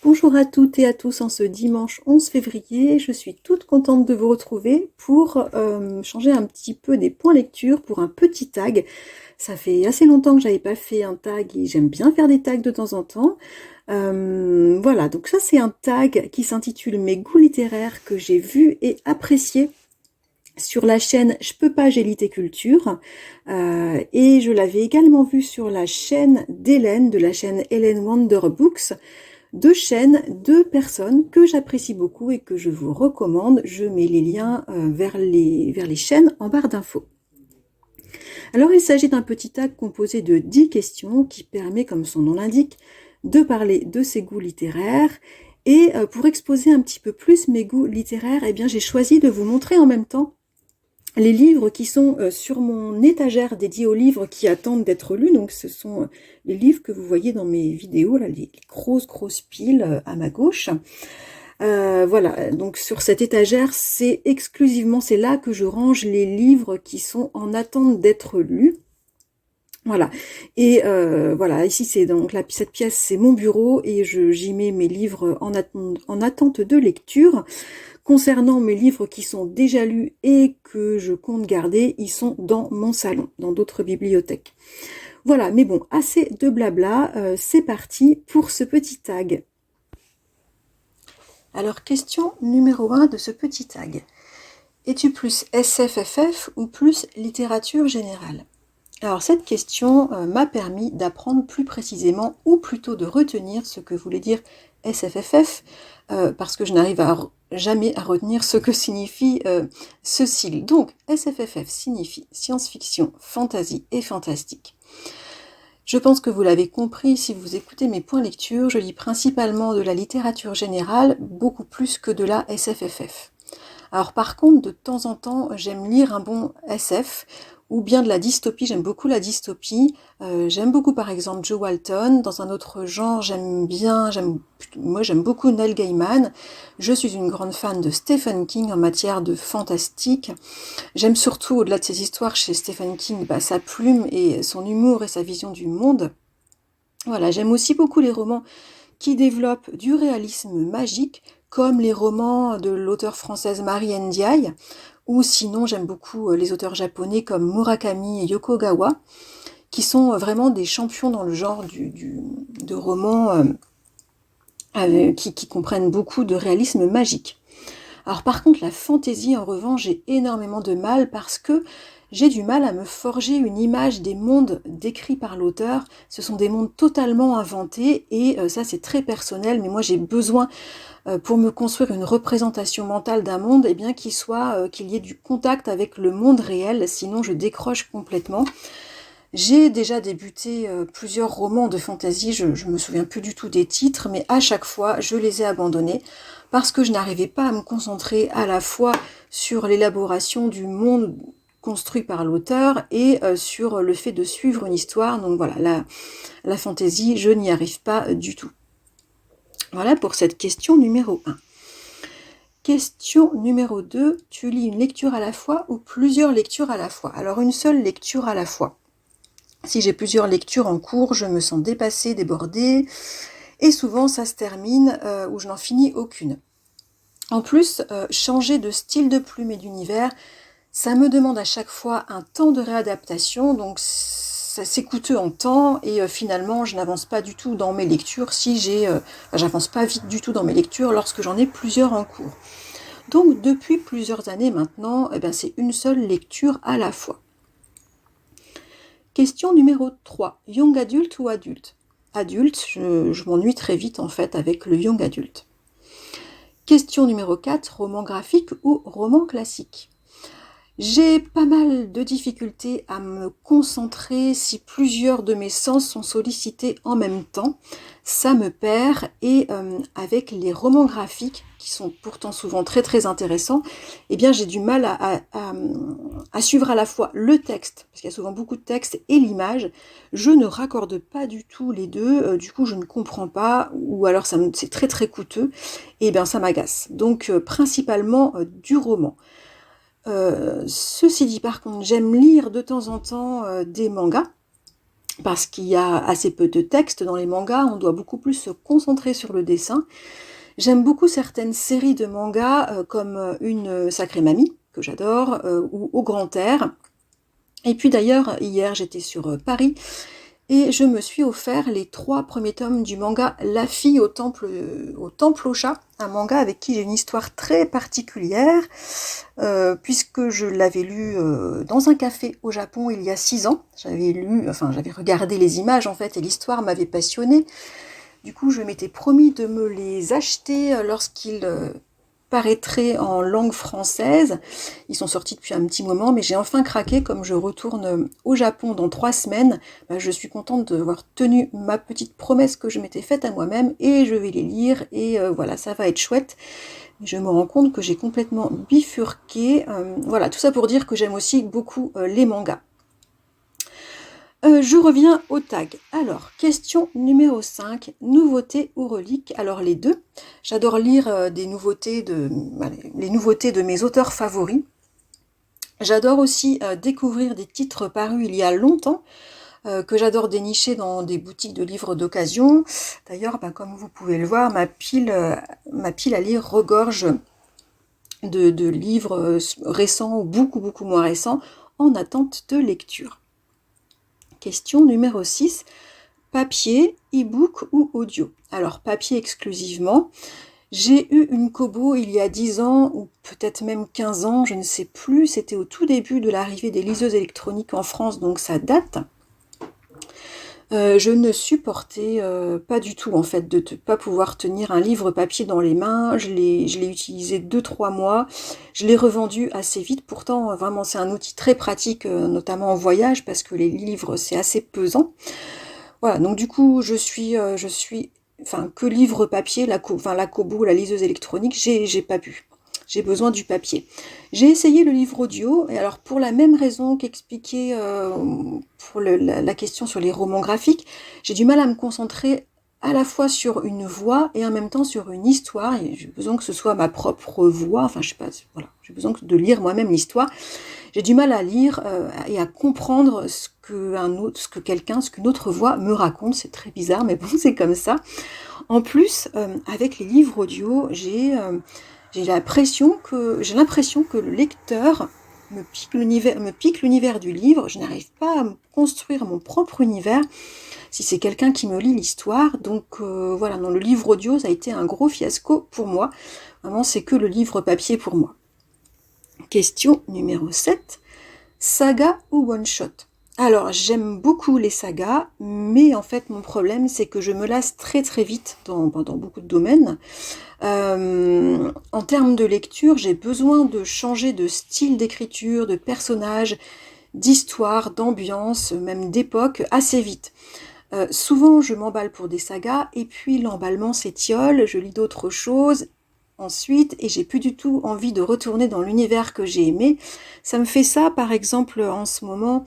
Bonjour à toutes et à tous en ce dimanche 11 février. Je suis toute contente de vous retrouver pour changer un petit peu des points lecture pour un petit tag. Ça fait assez longtemps que j'avais pas fait un tag et j'aime bien faire des tags de temps en temps. Voilà, donc ça c'est un tag qui s'intitule Mes goûts littéraires que j'ai vus et appréciés sur la chaîne Je peux pas, j'ai culture et je l'avais également vu sur la chaîne d'Hélène, de la chaîne Hélène Wonder Books. Deux chaînes, deux personnes que j'apprécie beaucoup et que je vous recommande. Je mets les liens vers les chaînes en barre d'infos. Alors il s'agit d'un petit tag composé de 10 questions qui permet, comme son nom l'indique, de parler de ses goûts littéraires. Et pour exposer un petit peu plus mes goûts littéraires, eh bien j'ai choisi de vous montrer en même temps les livres qui sont sur mon étagère dédiée aux livres qui attendent d'être lus. Donc ce sont les livres que vous voyez dans mes vidéos, là, les grosses piles à ma gauche. Voilà, donc sur cette étagère, c'est là que je range les livres qui sont en attente d'être lus. Voilà, et voilà, ici c'est donc cette pièce, c'est mon bureau et j'y mets mes livres en attente de lecture. Concernant mes livres qui sont déjà lus et que je compte garder, ils sont dans mon salon, dans d'autres bibliothèques. Voilà, mais bon, assez de blabla, c'est parti pour ce petit tag. Alors, question numéro 1 de ce petit tag. Es-tu plus SFFF ou plus littérature générale ? Alors cette question m'a permis d'apprendre plus précisément, ou plutôt de retenir ce que voulait dire SFFF, parce que je n'arrive jamais à retenir ce que signifie ce sigle. Donc SFFF signifie science-fiction, fantasy et fantastique. Je pense que vous l'avez compris si vous écoutez mes points lecture, je lis principalement de la littérature générale, beaucoup plus que de la SFFF. Alors par contre, de temps en temps, j'aime lire un bon SF, ou bien de la dystopie, j'aime beaucoup la dystopie, j'aime beaucoup par exemple Joe Walton. Dans un autre genre, j'aime beaucoup Neil Gaiman, je suis une grande fan de Stephen King en matière de fantastique, j'aime surtout au-delà de ses histoires chez Stephen King, sa plume et son humour et sa vision du monde. Voilà, j'aime aussi beaucoup les romans qui développent du réalisme magique, comme les romans de l'auteure française Marie Ndiaye, ou sinon j'aime beaucoup les auteurs japonais comme Murakami et Yoko Gawa, qui sont vraiment des champions dans le genre de romans qui comprennent beaucoup de réalisme magique. Alors par contre, la fantaisie, en revanche, j'ai énormément de mal parce que j'ai du mal à me forger une image des mondes décrits par l'auteur. Ce sont des mondes totalement inventés et ça c'est très personnel, mais moi j'ai besoin pour me construire une représentation mentale d'un monde, eh bien qu'il y ait du contact avec le monde réel, sinon je décroche complètement. J'ai déjà débuté plusieurs romans de fantasy, je me souviens plus du tout des titres, mais à chaque fois je les ai abandonnés parce que je n'arrivais pas à me concentrer à la fois sur l'élaboration du monde construit par l'auteur et sur le fait de suivre une histoire. Donc voilà, la fantasy, je n'y arrive pas du tout. Voilà pour cette question numéro 1. Question numéro 2, tu lis une lecture à la fois ou plusieurs lectures à la fois ? Alors une seule lecture à la fois. Si j'ai plusieurs lectures en cours, je me sens dépassée, débordée, et souvent ça se termine où je n'en finis aucune. En plus, changer de style de plume et d'univers, ça me demande à chaque fois un temps de réadaptation, donc c'est coûteux en temps, et finalement je n'avance pas du tout dans mes lectures j'avance pas vite du tout dans mes lectures lorsque j'en ai plusieurs en cours. Donc depuis plusieurs années maintenant, c'est une seule lecture à la fois. Question numéro 3. Young adulte ou adulte ? Adulte, je m'ennuie très vite en fait avec le young adulte. Question numéro 4. Roman graphique ou roman classique ? J'ai pas mal de difficultés à me concentrer si plusieurs de mes sens sont sollicités en même temps. Ça me perd et avec les romans graphiques, qui sont pourtant souvent très très intéressants, eh bien j'ai du mal à suivre à la fois le texte, parce qu'il y a souvent beaucoup de texte, et l'image. Je ne raccorde pas du tout les deux, du coup je ne comprends pas, ou alors c'est très très coûteux, et bien ça m'agace. Donc principalement du roman. Ceci dit, par contre, j'aime lire de temps en temps des mangas, parce qu'il y a assez peu de texte dans les mangas, on doit beaucoup plus se concentrer sur le dessin. J'aime beaucoup certaines séries de mangas comme Une sacrée mamie, que j'adore, ou Au grand air. Et puis d'ailleurs, hier j'étais sur Paris et je me suis offert les 3 premiers tomes du manga La fille au temple au chat, un manga avec qui j'ai une histoire très particulière, puisque je l'avais lu dans un café au Japon il y a 6 ans. J'avais regardé les images en fait et l'histoire m'avait passionnée. Du coup, je m'étais promis de me les acheter lorsqu'ils paraîtraient en langue française. Ils sont sortis depuis un petit moment, mais j'ai enfin craqué. Comme je retourne au Japon dans 3 semaines, je suis contente d'avoir tenu ma petite promesse que je m'étais faite à moi-même et je vais les lire et voilà, ça va être chouette. Je me rends compte que j'ai complètement bifurqué. Voilà, tout ça pour dire que j'aime aussi beaucoup les mangas. Je reviens au tag. Alors, question numéro 5, nouveautés ou reliques. Alors les deux. J'adore lire les nouveautés de mes auteurs favoris. J'adore aussi découvrir des titres parus il y a longtemps, que j'adore dénicher dans des boutiques de livres d'occasion. D'ailleurs, comme vous pouvez le voir, ma pile à lire regorge de livres récents ou beaucoup moins récents en attente de lecture. Question numéro 6, papier, e-book ou audio. Alors papier exclusivement. J'ai eu une Kobo il y a 10 ans ou peut-être même 15 ans, je ne sais plus. C'était au tout début de l'arrivée des liseuses électroniques en France, donc ça date. Je ne supportais pas du tout en fait de ne pas pouvoir tenir un livre papier dans les mains. Je l'ai utilisé 2-3 mois. Je l'ai revendu assez vite. Pourtant, vraiment, c'est un outil très pratique, notamment en voyage, parce que les livres, c'est assez pesant. Voilà, donc du coup, je suis que livre papier, la Kobo, la liseuse électronique, j'ai pas pu. J'ai besoin du papier. J'ai essayé le livre audio, et alors pour la même raison qu'expliqué pour la question sur les romans graphiques, j'ai du mal à me concentrer à la fois sur une voix et en même temps sur une histoire, et j'ai besoin que ce soit ma propre voix, enfin je sais pas, voilà, j'ai besoin de lire moi-même l'histoire. J'ai du mal à lire et à comprendre ce qu'une autre voix me raconte, c'est très bizarre, mais bon, c'est comme ça. En plus, avec les livres audio, j'ai l'impression que le lecteur me pique l'univers du livre. Je n'arrive pas à me construire mon propre univers si c'est quelqu'un qui me lit l'histoire. Donc voilà, dans le livre audio, ça a été un gros fiasco pour moi. Vraiment, c'est que le livre papier pour moi. Question numéro 7. Saga ou one-shot? Alors, j'aime beaucoup les sagas, mais en fait, mon problème, c'est que je me lasse très très vite dans beaucoup de domaines. En termes de lecture, j'ai besoin de changer de style d'écriture, de personnage, d'histoire, d'ambiance, même d'époque, assez vite. Souvent, je m'emballe pour des sagas, et puis l'emballement s'étiole, je lis d'autres choses, ensuite, et j'ai plus du tout envie de retourner dans l'univers que j'ai aimé. Ça me fait ça, par exemple, en ce moment,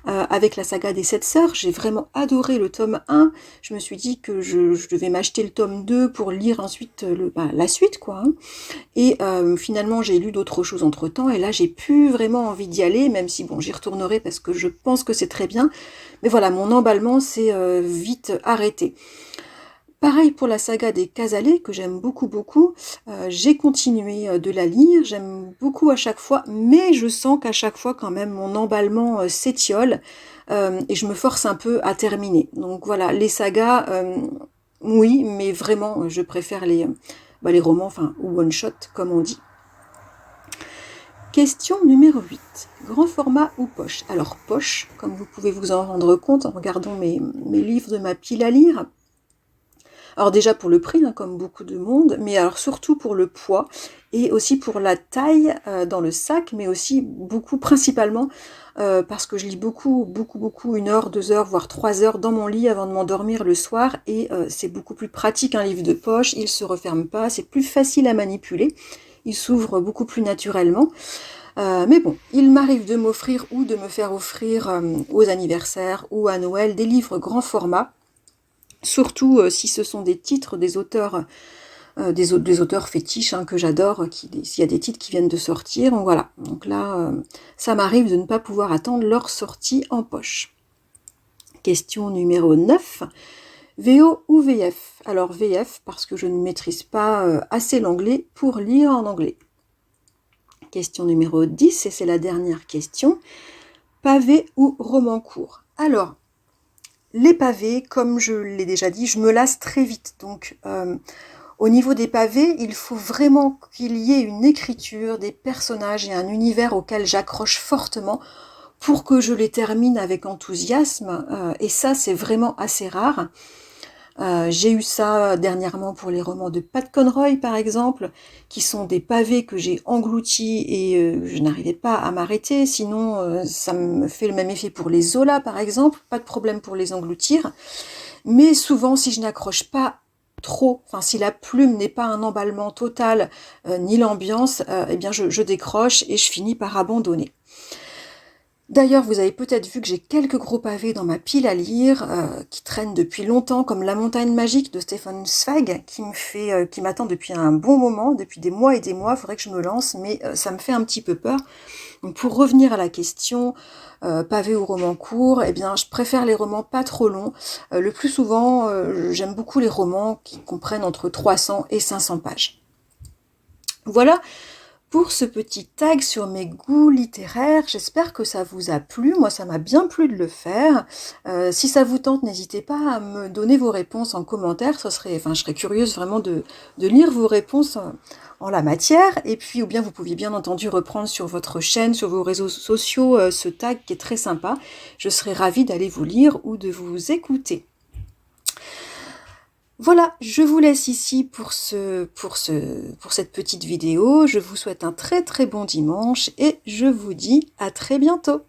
avec la saga des 7 sœurs. J'ai vraiment adoré le tome 1. Je me suis dit que je devais m'acheter le tome 2 pour lire ensuite la suite, quoi. Et finalement, j'ai lu d'autres choses entre-temps, et là, j'ai plus vraiment envie d'y aller, même si, bon, j'y retournerai parce que je pense que c'est très bien. Mais voilà, mon emballement s'est vite arrêté. Pareil pour la saga des Casalets, que j'aime beaucoup. J'ai continué de la lire, j'aime beaucoup à chaque fois, mais je sens qu'à chaque fois, quand même, mon emballement s'étiole et je me force un peu à terminer. Donc voilà, les sagas, oui, mais vraiment, je préfère les romans, ou one-shot, comme on dit. Question numéro 8. Grand format ou poche? Alors, poche, comme vous pouvez vous en rendre compte en regardant mes livres de ma pile à lire. Alors déjà pour le prix, comme beaucoup de monde, mais alors surtout pour le poids et aussi pour la taille dans le sac, mais aussi principalement parce que je lis beaucoup, 1 heure, 2 heures, voire 3 heures dans mon lit avant de m'endormir le soir, et c'est beaucoup plus pratique un livre de poche, il se referme pas, c'est plus facile à manipuler, il s'ouvre beaucoup plus naturellement. Mais bon, il m'arrive de m'offrir ou de me faire offrir aux anniversaires ou à Noël des livres grand format, surtout si ce sont des titres des auteurs fétiches que j'adore, s'il y a des titres qui viennent de sortir, donc voilà. Donc là, ça m'arrive de ne pas pouvoir attendre leur sortie en poche. Question numéro 9. VO ou VF? Alors VF parce que je ne maîtrise pas assez l'anglais pour lire en anglais. Question numéro 10, et c'est la dernière question. Pavé ou roman court? Alors, les pavés, comme je l'ai déjà dit, je me lasse très vite. Donc, au niveau des pavés, il faut vraiment qu'il y ait une écriture, des personnages et un univers auquel j'accroche fortement pour que je les termine avec enthousiasme. Et ça, c'est vraiment assez rare. J'ai eu ça dernièrement pour les romans de Pat Conroy, par exemple, qui sont des pavés que j'ai engloutis et je n'arrivais pas à m'arrêter. Sinon, ça me fait le même effet pour les Zola, par exemple. Pas de problème pour les engloutir. Mais souvent, si je n'accroche pas trop, enfin si la plume n'est pas un emballement total, ni l'ambiance, eh bien je décroche et je finis par abandonner. D'ailleurs, vous avez peut-être vu que j'ai quelques gros pavés dans ma pile à lire, qui traînent depuis longtemps, comme La Montagne Magique de Stefan Zweig, qui m'attend depuis un bon moment, depuis des mois et des mois. Il faudrait que je me lance, mais ça me fait un petit peu peur. Donc pour revenir à la question, pavé ou roman court, eh bien je préfère les romans pas trop longs. Le plus souvent, j'aime beaucoup les romans qui comprennent entre 300 et 500 pages. Voilà pour ce petit tag sur mes goûts littéraires. J'espère que ça vous a plu. Moi, ça m'a bien plu de le faire. Si ça vous tente, n'hésitez pas à me donner vos réponses en commentaire. Je serais curieuse vraiment de lire vos réponses en la matière. Et puis, ou bien vous pouviez bien entendu reprendre sur votre chaîne, sur vos réseaux sociaux, ce tag qui est très sympa. Je serais ravie d'aller vous lire ou de vous écouter. Voilà, je vous laisse ici pour cette petite vidéo. Je vous souhaite un très très bon dimanche et je vous dis à très bientôt.